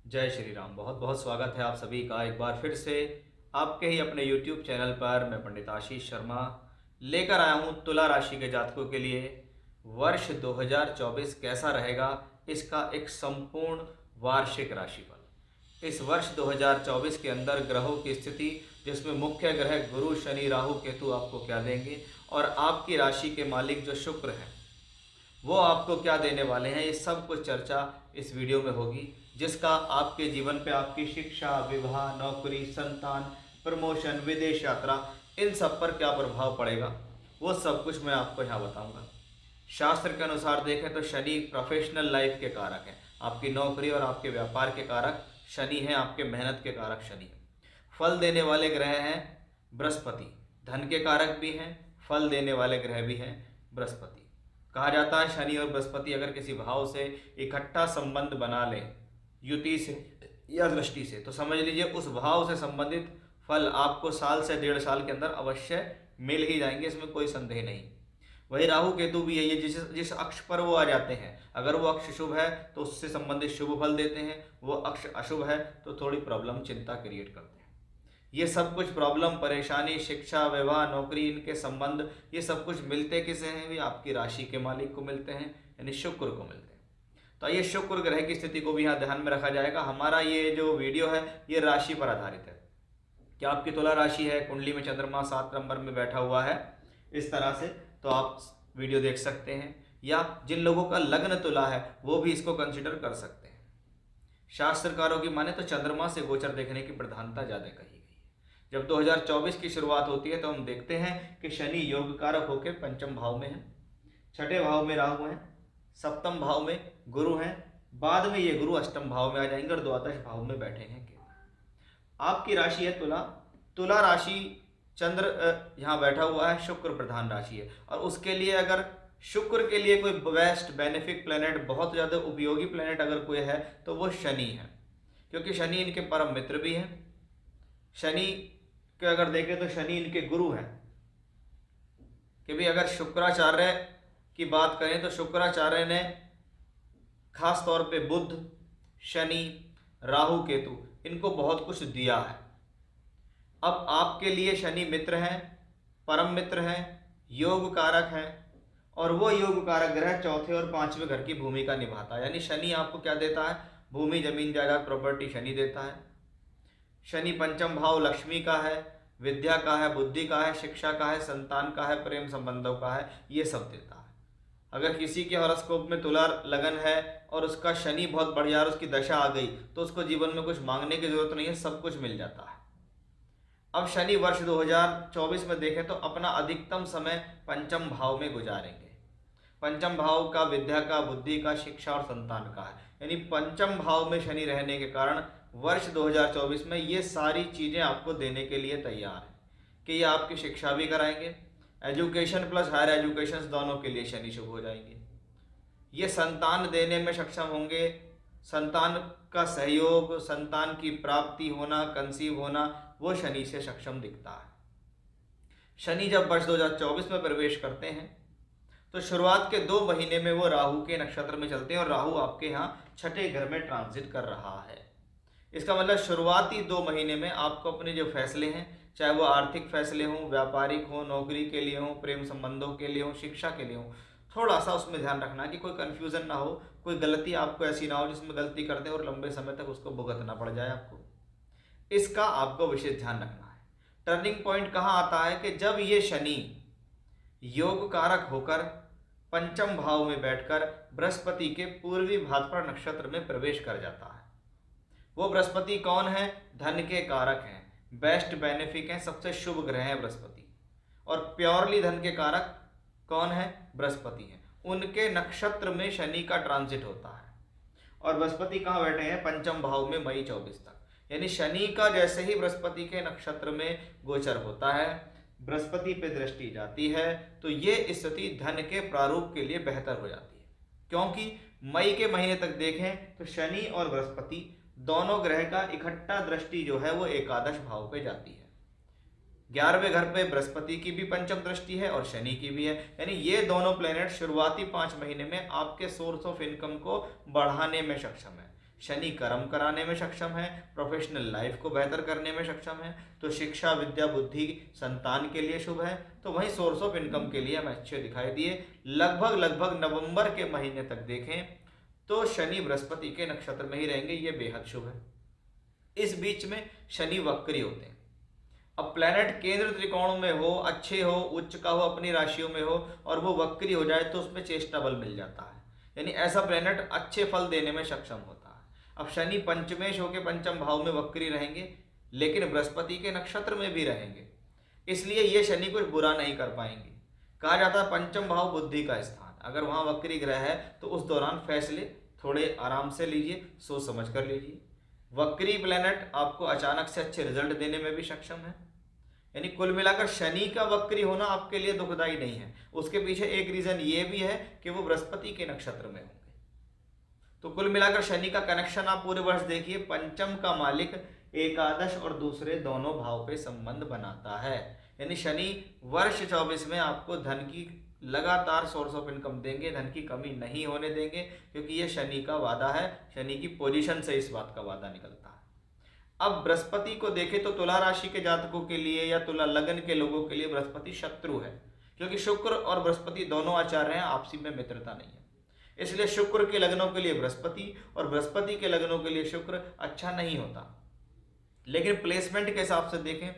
जय श्री राम। बहुत बहुत स्वागत है आप सभी का एक बार फिर से आपके ही अपने YouTube चैनल पर। मैं पंडित आशीष शर्मा लेकर आया हूँ तुला राशि के जातकों के लिए वर्ष 2024 कैसा रहेगा, इसका एक संपूर्ण वार्षिक राशिफल। इस वर्ष 2024 के अंदर ग्रहों की स्थिति, जिसमें मुख्य ग्रह गुरु शनि राहु केतु आपको क्या देंगे और आपकी राशि के मालिक जो शुक्र हैं वो आपको क्या देने वाले हैं, ये सब कुछ चर्चा इस वीडियो में होगी, जिसका आपके जीवन पे आपकी शिक्षा, विवाह, नौकरी, संतान, प्रमोशन, विदेश यात्रा, इन सब पर क्या प्रभाव पड़ेगा, वो सब कुछ मैं आपको यहाँ बताऊंगा। शास्त्र के अनुसार देखें तो शनि प्रोफेशनल लाइफ के कारक हैं, आपकी नौकरी और आपके व्यापार के कारक शनि हैं, आपके मेहनत के कारक शनि हैं। फल देने वाले ग्रह हैं बृहस्पति, धन के कारक भी हैं, फल देने वाले ग्रह भी हैं बृहस्पति। कहा जाता है शनि और बृहस्पति अगर किसी भाव से इकट्ठा संबंध बना ले, युति से या दृष्टि से, तो समझ लीजिए उस भाव से संबंधित फल आपको साल से 1.5 साल के अंदर अवश्य मिल ही जाएंगे, इसमें कोई संदेह नहीं। वही राहु केतु भी है, ये जिस अक्ष पर वो आ जाते हैं, अगर वो अक्ष शुभ है तो उससे संबंधित शुभ फल देते हैं, वो अक्ष अशुभ है तो थोड़ी प्रॉब्लम, चिंता क्रिएट करते हैं। ये सब कुछ प्रॉब्लम, परेशानी, शिक्षा, विवाह, नौकरी, इनके संबंध, ये सब कुछ मिलते किसे हैं? भी आपकी राशि के मालिक को मिलते हैं, यानी शुक्र को मिलते हैं। तो ये शुक्र ग्रह की स्थिति को भी यहाँ ध्यान में रखा जाएगा। हमारा ये जो वीडियो है ये राशि पर आधारित है कि आपकी तुला राशि है, कुंडली में चंद्रमा 7 नंबर में बैठा हुआ है इस तरह से, तो आप वीडियो देख सकते हैं, या जिन लोगों का लग्न तुला है वो भी इसको कंसिडर कर सकते हैं। शास्त्रकारों की माने तो चंद्रमा से गोचर देखने की प्रधानता ज़्यादा कही गई है। जब 2024 की शुरुआत होती है तो हम देखते हैं कि शनि योग कारक होकर पंचम भाव में है, छठे भाव में राहु है, सप्तम भाव में गुरु हैं, बाद में ये गुरु अष्टम भाव में आ जाएंगे और द्वादश भाव में बैठेंगे केतु। आपकी राशि है तुला, तुला राशि चंद्र यहाँ बैठा हुआ है, शुक्र प्रधान राशि है, और उसके लिए अगर शुक्र के लिए कोई बेस्ट बेनिफिक प्लेनेट, बहुत ज़्यादा उपयोगी प्लेनेट अगर कोई है तो वो शनि है, क्योंकि शनि इनके परम मित्र भी हैं। शनि के अगर देखें तो शनि इनके गुरु हैं, कि भी अगर शुक्राचार्य की बात करें तो शुक्राचार्य ने खास तौर पे बुध, शनि, राहु, केतु, इनको बहुत कुछ दिया है। अब आपके लिए शनि मित्र हैं, परम मित्र हैं, योग कारक हैं, और वो योग कारक ग्रह चौथे और पांचवें घर की भूमिका निभाता है। यानी शनि आपको क्या देता है? भूमि, जमीन, जायदाद, प्रॉपर्टी शनि देता है। शनि पंचम भाव लक्ष्मी का है, विद्या का है, बुद्धि का है, शिक्षा का है, संतान का है, प्रेम संबंधों का है, ये सब देता है। अगर किसी के हॉरोस्कोप में तुला लगन है और उसका शनि बहुत बढ़िया और उसकी दशा आ गई तो उसको जीवन में कुछ मांगने की जरूरत नहीं है, सब कुछ मिल जाता है। अब शनि वर्ष 2024 में देखें तो अपना अधिकतम समय पंचम भाव में गुजारेंगे। पंचम भाव का विद्या का, बुद्धि का, शिक्षा और संतान का है, यानी पंचम भाव में शनि रहने के कारण वर्ष 2024 में ये सारी चीज़ें आपको देने के लिए तैयार है कि ये आपकी शिक्षा भी कराएंगे, एजुकेशन प्लस हायर एजुकेशन दोनों के लिए शनि शुभ हो जाएंगे। ये संतान देने में सक्षम होंगे, संतान का सहयोग, संतान की प्राप्ति होना, कंसीव होना, वो शनि से सक्षम दिखता है। शनि जब वर्ष 2024 में प्रवेश करते हैं तो शुरुआत के 2 महीने में वो राहु के नक्षत्र में चलते हैं, और राहु आपके यहाँ छठे घर में ट्रांजिट कर रहा है। इसका मतलब शुरुआती 2 महीने में आपको अपने जो फैसले हैं, चाहे वो आर्थिक फैसले हों, व्यापारिक हों, नौकरी के लिए हों, प्रेम संबंधों के लिए हों, शिक्षा के लिए हों, थोड़ा सा उसमें ध्यान रखना कि कोई कन्फ्यूज़न ना हो, कोई गलती आपको ऐसी ना हो जिसमें गलती करते हैं और लंबे समय तक उसको भुगतना पड़ जाए आपको। इसका आपको विशेष ध्यान रखना है। टर्निंग पॉइंट कहाँ आता है कि जब ये शनि योग कारक होकर पंचम भाव में बैठकर बृहस्पति के पूर्वी भाद्रपद नक्षत्र में प्रवेश कर जाता है। वो बृहस्पति कौन है? धन के कारक हैं, बेस्ट बेनिफिक हैं, सबसे शुभ ग्रह हैं बृहस्पति, और प्योरली धन के कारक कौन है? बृहस्पति हैं। उनके नक्षत्र में शनि का ट्रांजिट होता है, और बृहस्पति कहाँ बैठे हैं? पंचम भाव में, मई 24 तक। यानी शनि का जैसे ही बृहस्पति के नक्षत्र में गोचर होता है, बृहस्पति पे दृष्टि जाती है, तो ये स्थिति धन के प्रारूप के लिए बेहतर हो जाती है, क्योंकि मई के महीने तक देखें तो शनि और बृहस्पति दोनों ग्रह का इकट्ठा दृष्टि जो है वो एकादश भाव पे जाती है। 11वें घर पे बृहस्पति की भी पंचम दृष्टि है और शनि की भी है, यानी ये दोनों प्लेनेट शुरुआती 5 महीने में आपके सोर्स ऑफ इनकम को बढ़ाने में सक्षम है। शनि कर्म कराने में सक्षम है, प्रोफेशनल लाइफ को बेहतर करने में सक्षम है, तो शिक्षा, विद्या, बुद्धि, संतान के लिए शुभ है। तो वहीं सोर्स ऑफ इनकम के लिए हमें अच्छे दिखाई दिए। लगभग नवंबर के महीने तक देखें तो शनि बृहस्पति के नक्षत्र में ही रहेंगे, ये बेहद शुभ है। इस बीच में शनि वक्री होते हैं। अब प्लैनेट केंद्र त्रिकोण में हो, अच्छे हो, उच्च का हो, अपनी राशियों में हो और वो वक्री हो जाए तो उसमें चेष्टा बल मिल जाता है, यानी ऐसा प्लैनेट अच्छे फल देने में सक्षम होता है। अब शनि पंचमेश होकर पंचम भाव में वक्री रहेंगे, लेकिन बृहस्पति के नक्षत्र में भी रहेंगे, इसलिए ये शनि कुछ बुरा नहीं कर पाएंगे। कहा जाता है पंचम भाव बुद्धि का स्थान, अगर वहां वक्री ग्रह है तो उस दौरान फैसले थोड़े आराम से लीजिए, सोच समझ कर लीजिए। वक्री प्लैनेट आपको अचानक से अच्छे रिजल्ट देने में भी सक्षम है, यानी कुल मिलाकर शनि का वक्री होना आपके लिए दुखदाई नहीं है। उसके पीछे एक रीजन ये भी है कि वो बृहस्पति के नक्षत्र में होंगे। तो कुल मिलाकर शनि का कनेक्शन आप पूरे वर्ष देखिए, पंचम का मालिक एकादश और दूसरे दोनों भाव पे संबंध बनाता है, यानी शनि वर्ष 24 में आपको धन की लगातार सोर्स ऑफ इनकम देंगे, धन की कमी नहीं होने देंगे, क्योंकि ये शनि का वादा है। शनि की पोजीशन से इस बात का वादा निकलता है। अब बृहस्पति को देखें तो तुला राशि के जातकों के लिए या तुला लगन के लोगों के लिए बृहस्पति शत्रु है, क्योंकि शुक्र और बृहस्पति दोनों आचार्य हैं, आपसी में मित्रता नहीं है। इसलिए शुक्र के लग्नों के लिए बृहस्पति और बृहस्पति के लग्नों के लिए शुक्र अच्छा नहीं होता। लेकिन प्लेसमेंट के हिसाब से देखें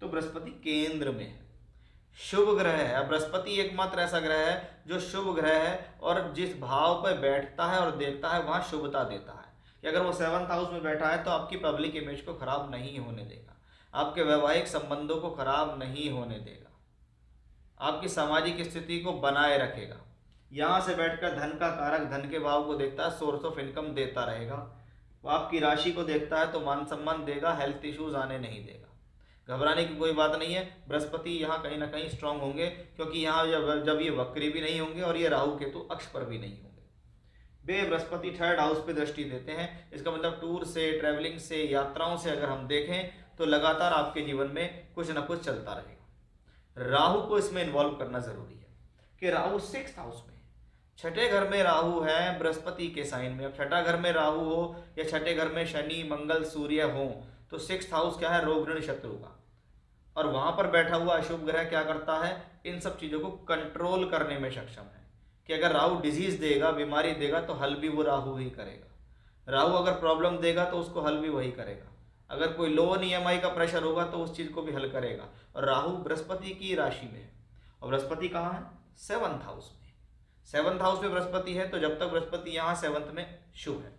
तो बृहस्पति केंद्र में है, शुभ ग्रह है। अब बृहस्पति एकमात्र ऐसा ग्रह है जो शुभ ग्रह है और जिस भाव पर बैठता है और देखता है वहां शुभता देता है। कि अगर वो 7th हाउस में बैठा है तो आपकी पब्लिक इमेज को खराब नहीं होने देगा, आपके वैवाहिक संबंधों को खराब नहीं होने देगा, आपकी सामाजिक स्थिति को बनाए रखेगा। यहाँ से बैठकर धन का कारक धन के भाव को देखता है, सोर्स ऑफ इनकम देता रहेगा। वो आपकी राशि को देखता है तो मान सम्मान देगा, हेल्थ इश्यूज आने नहीं देगा। घबराने की कोई बात नहीं है। बृहस्पति यहाँ कहीं ना कहीं स्ट्रांग होंगे, क्योंकि यहाँ जब ये वक्री भी नहीं होंगे और ये राहु केतु अक्ष पर भी नहीं होंगे। वे बृहस्पति 3rd हाउस पे दृष्टि देते हैं, इसका मतलब टूर से, ट्रैवलिंग से, यात्राओं से अगर हम देखें तो लगातार आपके जीवन में कुछ ना कुछ चलता रहेगा। राहु को इसमें इन्वॉल्व करना जरूरी है कि राहु 6th हाउस में, छठे घर में राहु है बृहस्पति के साइन में। अब छठा घर में राहु हो या छठे घर में शनि, मंगल, सूर्य हो तो 6th हाउस क्या है, रोग ऋण शत्रु का। और वहां पर बैठा हुआ अशुभ ग्रह क्या करता है, इन सब चीजों को कंट्रोल करने में सक्षम है। कि अगर राहु डिजीज देगा, बीमारी देगा तो हल भी वो राहु ही करेगा। राहु अगर प्रॉब्लम देगा तो उसको हल भी वही करेगा। अगर कोई लोन EMI का प्रेशर होगा तो उस चीज को भी हल करेगा। और राहु बृहस्पति की राशि में है, और बृहस्पति कहाँ है, 7th हाउस में। 7th हाउस में बृहस्पति है, तो जब तक बृहस्पति यहाँ 7th में शुभ है।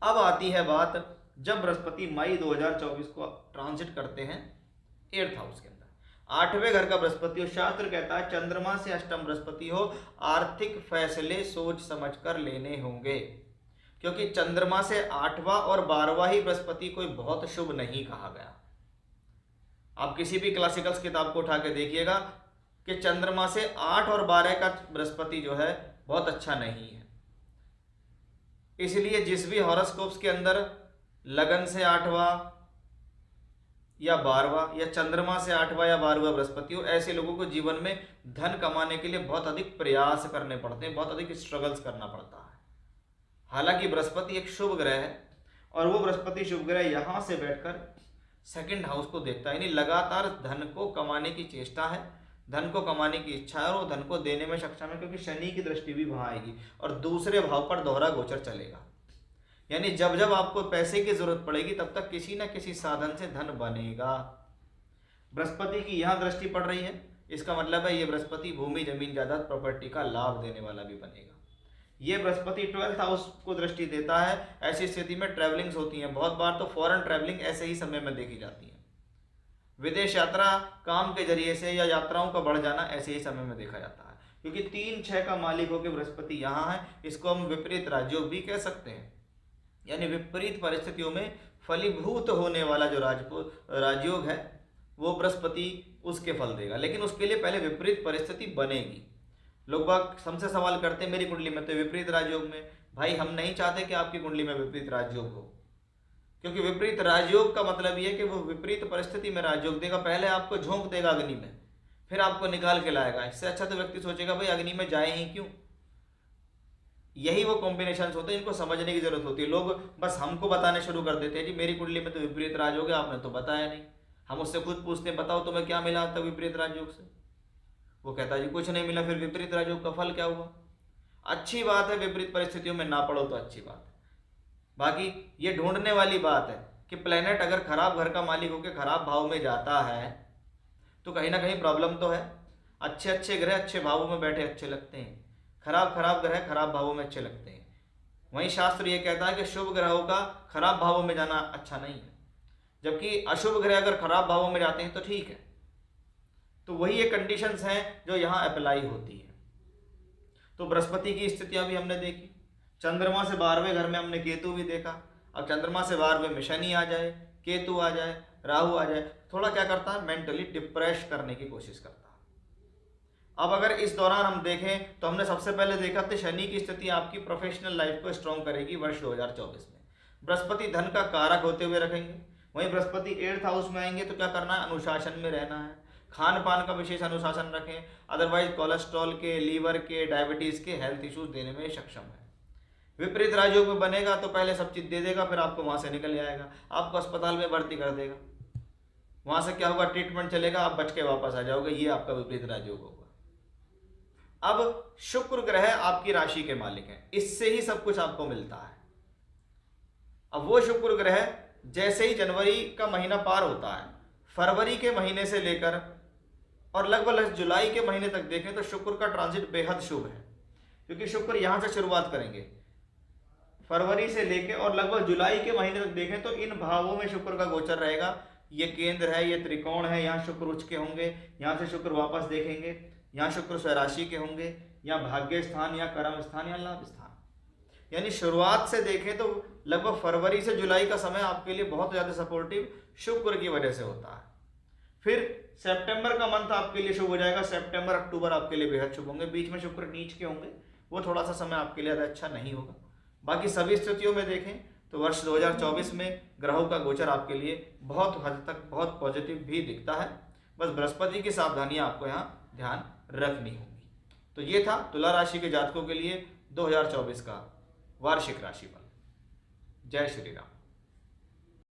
अब आती है बात जब बृहस्पति मई 2024 को ट्रांजिट करते हैं 8th हाउस के अंदर, 8वें घर का बृहस्पति हो। शास्त्र कहता है चंद्रमा से अष्टम बृहस्पति हो, आर्थिक फैसले सोच समझकर लेने होंगे, क्योंकि चंद्रमा से 8वां और 12वां ही बृहस्पति कोई बहुत शुभ नहीं कहा गया। आप किसी भी क्लासिकल्स किताब को उठा के देखिएगा कि चंद्रमा से 8 और 12 का बृहस्पति जो है बहुत अच्छा नहीं है। इसलिए जिस भी हॉरोस्कोप्स के अंदर लगन से 8वां या 12वां या चंद्रमा से 8वां या 12वां बृहस्पति हो, ऐसे लोगों को जीवन में धन कमाने के लिए बहुत अधिक प्रयास करने पड़ते हैं, बहुत अधिक स्ट्रगल्स करना पड़ता है। हालांकि बृहस्पति एक शुभ ग्रह है और वो बृहस्पति शुभ ग्रह यहां से बैठकर 2nd हाउस को देखता है, यानी लगातार धन को कमाने की चेष्टा है, धन को कमाने की इच्छा है और वो धन को देने में सक्षम है, क्योंकि शनि की दृष्टि भी वहां आएगी और दूसरे भाव पर दोहरा गोचर चलेगा। यानी जब जब आपको पैसे की जरूरत पड़ेगी तब तक किसी न किसी साधन से धन बनेगा। बृहस्पति की यहां दृष्टि पड़ रही है, इसका मतलब है ये बृहस्पति भूमि, जमीन, जायदाद, प्रॉपर्टी का लाभ देने वाला भी बनेगा। ये बृहस्पति 12th हाउस को दृष्टि देता है। ऐसी स्थिति में ट्रैवलिंग्स होती हैं, बहुत बार तो फॉरेन ट्रैवलिंग ऐसे ही समय में देखी जाती है। विदेश यात्रा काम के जरिए से या यात्राओं का बढ़ जाना ऐसे ही समय में देखा जाता है, क्योंकि 3-6 का मालिक होकर बृहस्पति यहाँ है। इसको हम विपरीत राजयोग भी कह सकते हैं, यानी विपरीत परिस्थितियों में फलीभूत होने वाला जो राजयोग है वो बृहस्पति उसके फल देगा, लेकिन उसके लिए पहले विपरीत परिस्थिति बनेगी। लोग बाग हमसे सवाल करते हैं मेरी कुंडली में तो विपरीत राजयोग में। भाई हम नहीं चाहते कि आपकी कुंडली में विपरीत राजयोग हो, क्योंकि विपरीत राजयोग का मतलब ये है कि वो विपरीत परिस्थिति में राजयोग देगा। पहले आपको झोंक देगा अग्नि में, फिर आपको निकाल के लाएगा। इससे अच्छा तो व्यक्ति सोचेगा भाई अग्नि में जाए ही क्यों। यही वो कॉम्बिनेशंस होते हैं, इनको समझने की जरूरत होती है। लोग बस हमको बताने शुरू कर देते हैं, जी मेरी कुंडली में तो विपरीत राजयोग है, आपने तो बताया नहीं। हम उससे खुद पूछते हैं, बताओ तुम्हें क्या मिला अब तक विपरीत राजयोग से? वो कहता है जी कुछ नहीं मिला। फिर विपरीत राजयोग का फल क्या हुआ? अच्छी बात है, विपरीत परिस्थितियों में ना पड़ो तो अच्छी बात है। बाकी ये ढूंढने वाली बात है कि प्लेनेट अगर खराब घर का मालिक होकर खराब भाव में जाता है तो कहीं ना कहीं प्रॉब्लम तो है। अच्छे अच्छे ग्रह अच्छे भावों में बैठे अच्छे लगते हैं, खराब खराब ग्रह खराब भावों में अच्छे लगते हैं। वहीं शास्त्र ये कहता है कि शुभ ग्रहों का खराब भावों में जाना अच्छा नहीं है, जबकि अशुभ ग्रह अगर खराब भावों में जाते हैं तो ठीक है। तो वही ये कंडीशंस हैं जो यहाँ अप्लाई होती है। तो बृहस्पति की स्थितियां भी हमने देखी, चंद्रमा से 12वें घर में हमने केतु भी देखा। अब चंद्रमा से 12वें में शनि आ जाए, केतु आ जाए, राहु आ जाए, थोड़ा क्या करता है, मेंटली डिप्रेस करने की कोशिश करता है। अब अगर इस दौरान हम देखें तो हमने सबसे पहले देखा था शनि की स्थिति आपकी प्रोफेशनल लाइफ को स्ट्रॉन्ग करेगी वर्ष 2024 में। बृहस्पति धन का कारक होते हुए रखेंगे। वहीं बृहस्पति 8th हाउस में आएंगे तो क्या करना है, अनुशासन में रहना है, खान पान का विशेष अनुशासन रखें, अदरवाइज कोलेस्ट्रॉल के, लीवर के, डायबिटीज के हेल्थ इश्यूज देने में सक्षम है। विपरीत राजयोग में बनेगा तो पहले सब चीज दे देगा, फिर आपको वहां से निकल जाएगा, आपको अस्पताल में भर्ती कर देगा, वहां से क्या होगा, ट्रीटमेंट चलेगा, आप बच के वापस आ जाओगे। ये आपका विपरीत राजयोग होगा। अब शुक्र ग्रह आपकी राशि के मालिक हैं, इससे ही सब कुछ आपको मिलता है। अब वो शुक्र ग्रह जैसे ही जनवरी का महीना पार होता है, फरवरी के महीने से लेकर और लगभग जुलाई के महीने तक देखें तो शुक्र का ट्रांजिट बेहद शुभ है, क्योंकि शुक्र यहां से शुरुआत करेंगे। फरवरी से लेकर और लगभग जुलाई के महीने तक देखें तो इन भावों में शुक्र का गोचर रहेगा। ये केंद्र है, ये त्रिकोण है, यहाँ शुक्र उच्च के होंगे, यहाँ से शुक्र वापस देखेंगे, यहाँ शुक्र स्वराशि के होंगे, या भाग्य स्थान या कर्म स्थान या लाभ स्थान। यानी शुरुआत से देखें तो लगभग फरवरी से जुलाई का समय आपके लिए बहुत ज्यादा सपोर्टिव शुक्र की वजह से होता है। फिर सितंबर का मंथ आपके लिए शुभ हो जाएगा, सितंबर अक्टूबर आपके लिए बेहद शुभ होंगे। बीच में शुक्र नीच के होंगे, वो थोड़ा सा समय आपके लिए ज्यादा अच्छा नहीं होगा। बाकी सभी स्थितियों में देखें तो वर्ष 2024 में ग्रहों का गोचर आपके लिए बहुत हद तक बहुत पॉजिटिव भी दिखता है। बस बृहस्पति की सावधानियां आपको यहाँ ध्यान रखनी होगी। तो ये था तुला राशि के जातकों के लिए 2024 का वार्षिक राशिफल। जय श्री राम।